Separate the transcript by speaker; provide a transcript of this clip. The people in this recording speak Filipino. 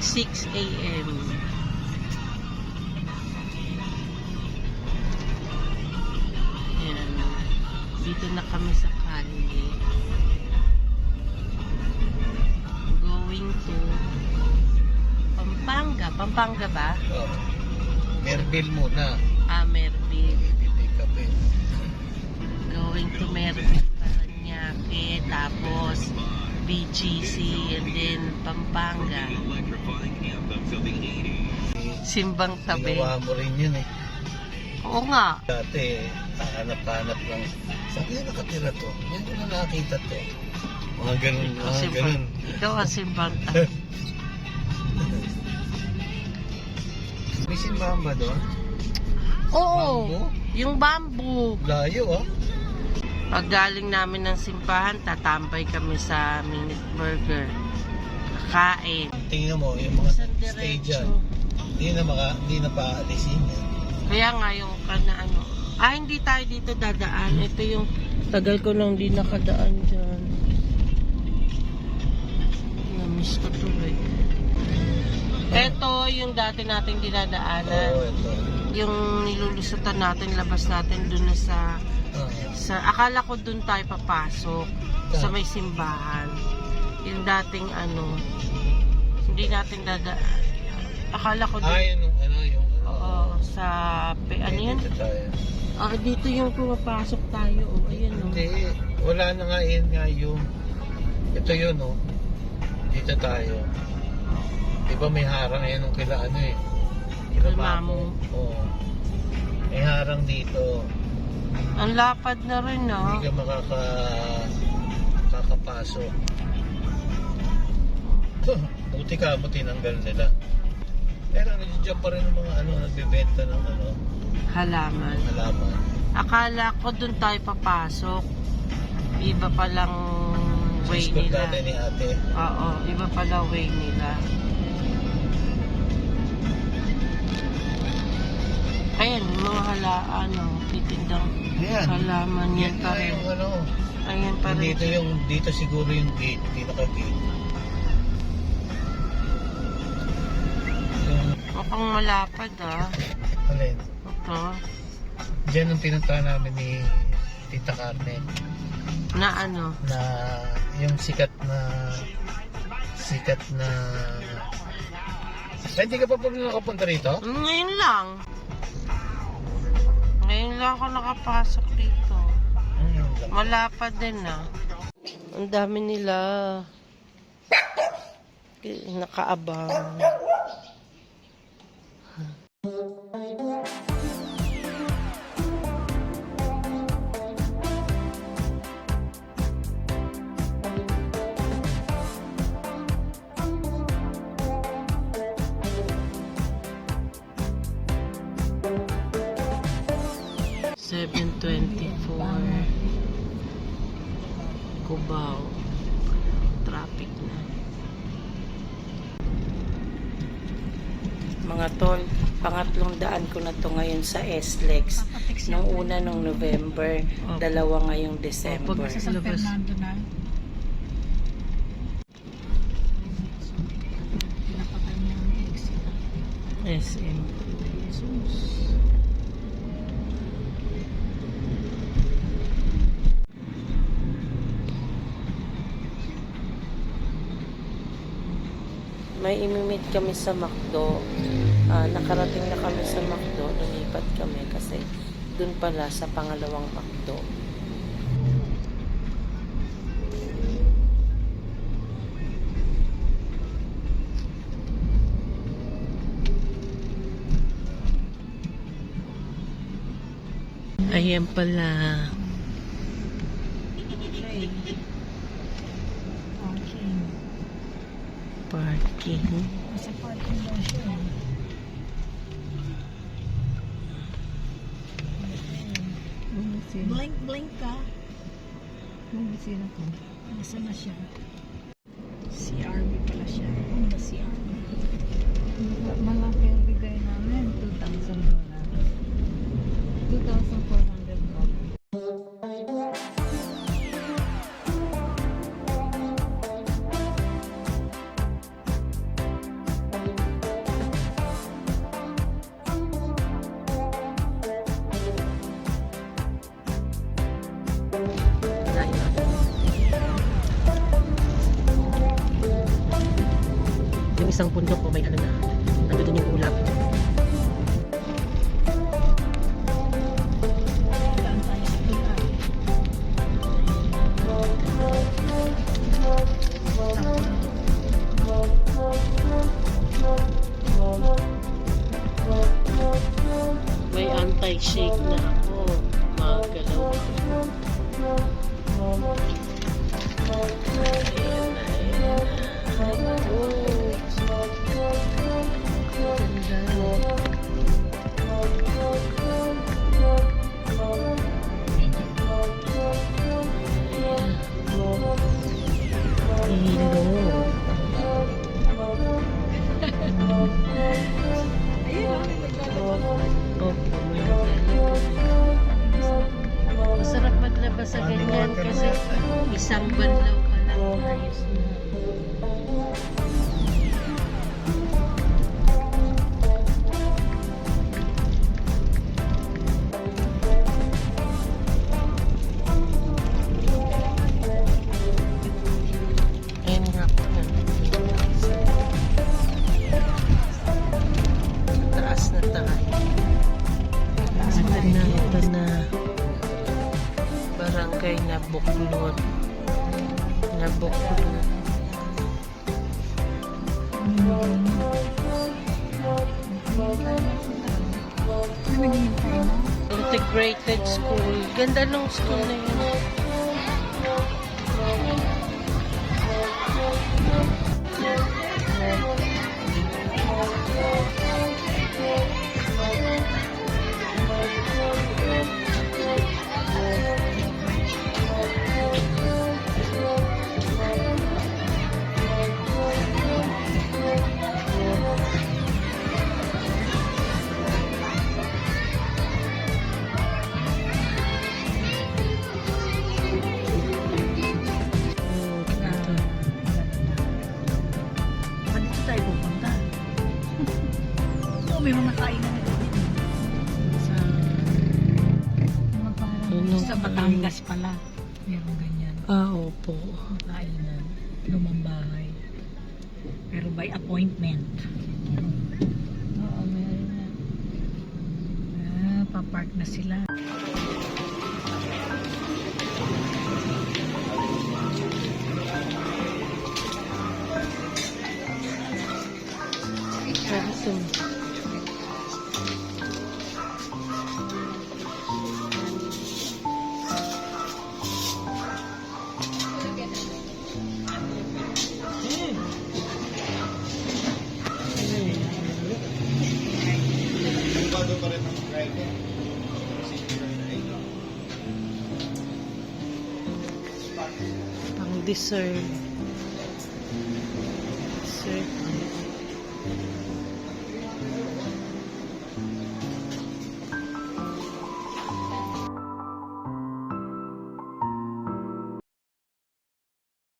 Speaker 1: 6 a.m. Ayan. Dito na kami sa Cali. Going to Pampanga. Pampanga ba?
Speaker 2: Oh. Merville muna.
Speaker 1: Merville.
Speaker 2: Bibili kape.
Speaker 1: Going to Merville, Paranaque, tapos BGC, and then Pampanga. Simbang tabi.
Speaker 2: Ginawa mo rin yun eh.
Speaker 1: Oo nga.
Speaker 2: Dati, hanap-hanap lang. Saan kaya nakatira to? Ngayon ko na nakakita to. Mga ganun, mga ganun.
Speaker 1: Ikaw ang simbang tabi.
Speaker 2: May simbahan ba doon?
Speaker 1: Oo,
Speaker 2: Bamboo?
Speaker 1: yung bamboo.
Speaker 2: Layo ah.
Speaker 1: Pag galing namin ng simbahan, tatambay kami sa Minute Burger. Kakain.
Speaker 2: Tingnan mo, yung mga
Speaker 1: Isang
Speaker 2: stay
Speaker 1: diretso.
Speaker 2: dyan. Hindi na paalisin yan.
Speaker 1: Kaya nga yung ano. Hindi tayo dito dadaan. Ito yung tagal ko nang di nakadaan dyan. Namiss ko to eh. Ito yung dati nating dinadaanan.
Speaker 2: Oo, ito.
Speaker 1: Yung nilulusutan natin, labas natin dun na sa akala ko dun tayo papasok sa may simbahan. Yung dating hindi natin dadaan. Akala ko dun.
Speaker 2: Yung
Speaker 1: Sa ano yan?
Speaker 2: dito tayo.
Speaker 1: Dito yung pumapasok tayo. Ayan o.
Speaker 2: Hindi, wala na nga yun nga yung ito yun oh. Dito tayo. Diba may harang yan nung kila Kila
Speaker 1: Mamo.
Speaker 2: Oo. May harang dito.
Speaker 1: Ang lapad na rin
Speaker 2: Hindi ka kakapasok. Buti ka mo tinanggal nila. Pero nandiyan pa rin ang mga nagbebenta ng
Speaker 1: halaman.
Speaker 2: halaman.
Speaker 1: Akala ko dun tayo papasok. Iba palang way
Speaker 2: School
Speaker 1: nila.
Speaker 2: dati ni ate.
Speaker 1: Oo, iba pala way nila. Ayan, yung mga titindang
Speaker 2: Ayan.
Speaker 1: halaman yan pa rin.
Speaker 2: Yung
Speaker 1: Ayan pa rin.
Speaker 2: dito siguro yung gate, pinaka-gate.
Speaker 1: Mukhang malapad
Speaker 2: Alin?
Speaker 1: Ito.
Speaker 2: Diyan ang pinuntahan namin ni Tita Carmen.
Speaker 1: Na
Speaker 2: Na yung sikat na hindi ka pa nakapunta rito?
Speaker 1: Ngayon lang. Ngayon lang ako nakapasok dito. Malapad din Ang dami nila. Nakaabang. Cubao. Traffic na. Mga tol, pangatlong daan ko na to ngayon sa SLEX. Nung una nung November, dalawa ngayong December.
Speaker 3: Sa San Fernando na. Pinapatay niya ang exit.
Speaker 1: SM.
Speaker 3: Jesus.
Speaker 1: May imimit kami sa McDo. Nakarating na kami sa McDo. Lumipat kami kasi dun pala sa pangalawang McDo. Ayan pala.
Speaker 3: Okay.
Speaker 1: Parking.
Speaker 3: Sa parking daw siya. Blink ka. Sino to? Nasaan na siya? CRB pala siya. Ano ba CRB? Malaki ang bigay namin. $2,000. $2,400.
Speaker 1: Nag-shake na ako. Magalaw ako. Ayan na, ayan na. Oh. Ganda. Hilo. Opo, may naglalaro. Masarap maglabas sa ganyan kasi isang banlaw ka lang. Ayos na. Ayun nga po na. Taas na tayo. Ito na. Barangay na Buklod. Integrated school. Ganda nung school na yun.
Speaker 3: May mga kainan na dito. Sa mga parang sa Batangas pala. Meron ganyan.
Speaker 1: Opo.
Speaker 3: Kainan. Lumang bahay. Pero by appointment. Oo, meron na. Papark na sila.
Speaker 1: Ito. Pang dessert.